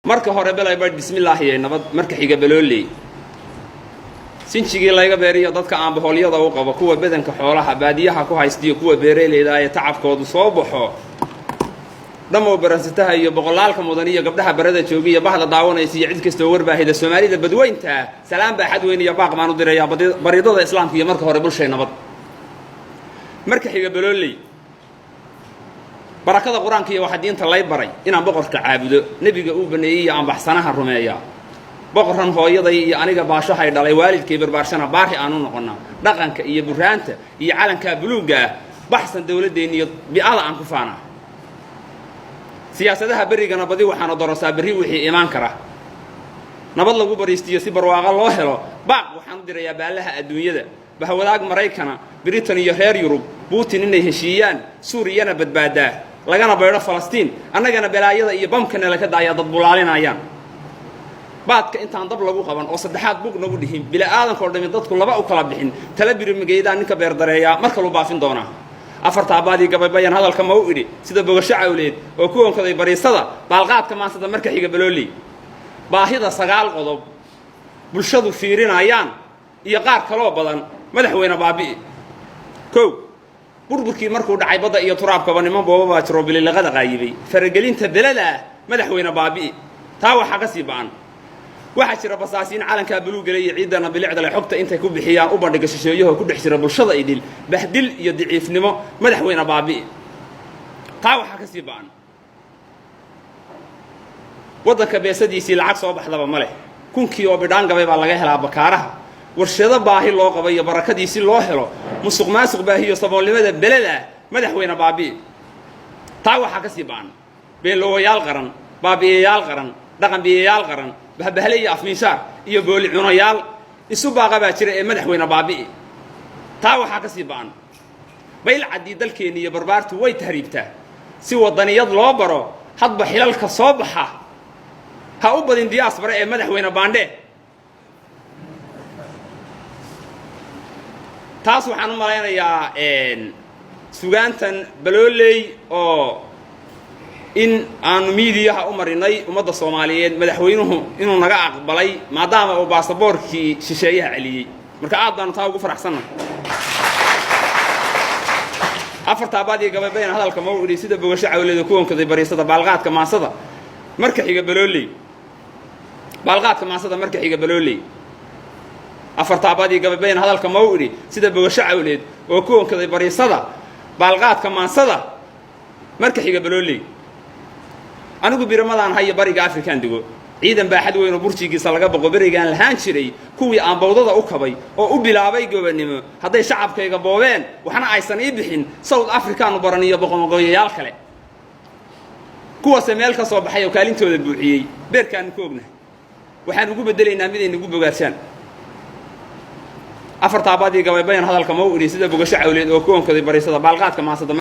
marka hore belay baa bismillaah iyo nabad marka xiga balooley sinjigii layga beeriyo dadka aan boqolyada u qabo kuwa badanka xoolaha baadiyaha ku haystiyo kuwa beeraleeda ay tacabkoodu soo baxo dhamo baransataha iyo boqolaalka mudan iyo gabdhaha barada joogiya bahda daawanaysa iyo cid kasta oo warbaahida Soomaalida badweynta salaam baa xad weyn iyo baaq maan u diraya baridada islaamka iyo marka hore bulshay nabad marka xiga balooley barakada quraanka iyo waxa diinta lay baray inaan boqorka caabudo nabiga uu baneeyay aan baxsanaha rumeeya boqoran hooyaday iyo aniga baashahay dhalay waalidkay barbaarsana baahi aanu noqona dhaqanka iyo buraanta iyo calanka buluuga baxsan dawladeena iyo bi'ada aan ku faana siyaasadaha berigana badi waxaan dorosaa berri wixii iimaan kara nabad lagu bariistiyo si barwaaqo loo helo baaq waxaan u dirayaa baalaha adduunyada bahwadaag Mareykanka Britain iyo reer Yurub Putin inay heshiiyaan Suuriyana badbaadaa lagana beero Falastiin annagana balaayada iyo bamkana la ka daaya dad bulaalinayaan baadka intaan dab lagu qaban oo saddexaad bug nagu dhihin bila aadanka oo dhamin dadku laba u kala bixin tala biri magayda ninka beer dareeya marka loo baafin doona afarta baadi gabaybayan hadalka ma u idhi sida bogasho cawleed oo ku onkaday bariisada baalqaadka maasada marka xiga balooley baahida sagaal qodob bulshadu fiirinayaan iyo qaar kale oo badan madaxweyne baabi'i kow burburkii markuu dhacay badda iyo turaabkaba niman boobaba jiro bililaqada qaayibay faragelinta belada madaxweyne baabi'i taa waxa ka sii baan waxa jira basaasiin calanka buluuga leeyahay ciidana bilicda la xogta intay ku bixiyaan u bandhiga shisheeyaha ku dhex jira bulshada idil bahdil iyo daciifnimo madaxweyne baabi'i taa waxa ka sii baan wadanka beesadiisii lacag soo baxdaba ma leh kunkii oo bidhaan gabay baa laga helaa bakaaraha warshado baahi loo qabay iyo barakadiisi loo helo musuqmaasuq baahiyo saboolnimada belada madaxweyne baabi'i taa waxa ka sii baan beelooyaal qaran baabi'iyaal qaran dhaqan biyayaal qaran bahbahlay afmiishaar iyo booli cunayaal isu baaqa baa jira ee madaxweyne baabi'i taa waxa ka sii baan bayl cadii dalkeena iyo barbaartu way tahriibtaa si wadaniyad loo baro hadba xilalka soo baxa ha u badin diaspora ee madaxweyne baandhe taas waxaan u malaynayaa sugaantan balooley oo in aanu miidiyaha u marinay ummadda Soomaaliyeed madaxweynuhu inuu naga aqbalay maadaama uu baasaboorkii shisheeyaha celiyay marka aad baan taa ugu faraxsanahay afarta baadi gabaybayn hadalka ma u idhi sida bogasho cawleed ku onkaday bariisada baalqaadka maasada marka xiga balooley baalqaadka maasada marka xiga balooley afarta baadi gabaybayn hadalka ma u idhi sida bogasho cawleed oo ku onkaday bariisada baalqaadka maasada marka xiga balooley anigu biramadan hayo bariga Afrikaan digo ciidan baa xad weyn oo burjigiisa laga boqo barigaan lahaan jiray kuwii aan bawdada u kabay oo u bilaabay gobanimo haday shacabkayga boobeen waxna aysan ii bixin South African u baraniyo boqomogoyaal kale kuwa sameel ka soo baxay oo kaalintooda buuxiyay beerkaan ku ognahay waxaan ugu bedelaynaa mid ay nagu bogaashaan afarta baadi gabaybayan hadalka ma u idhi sida bogasho cawleed oo ku onkaday bariisada baalqaadka maasada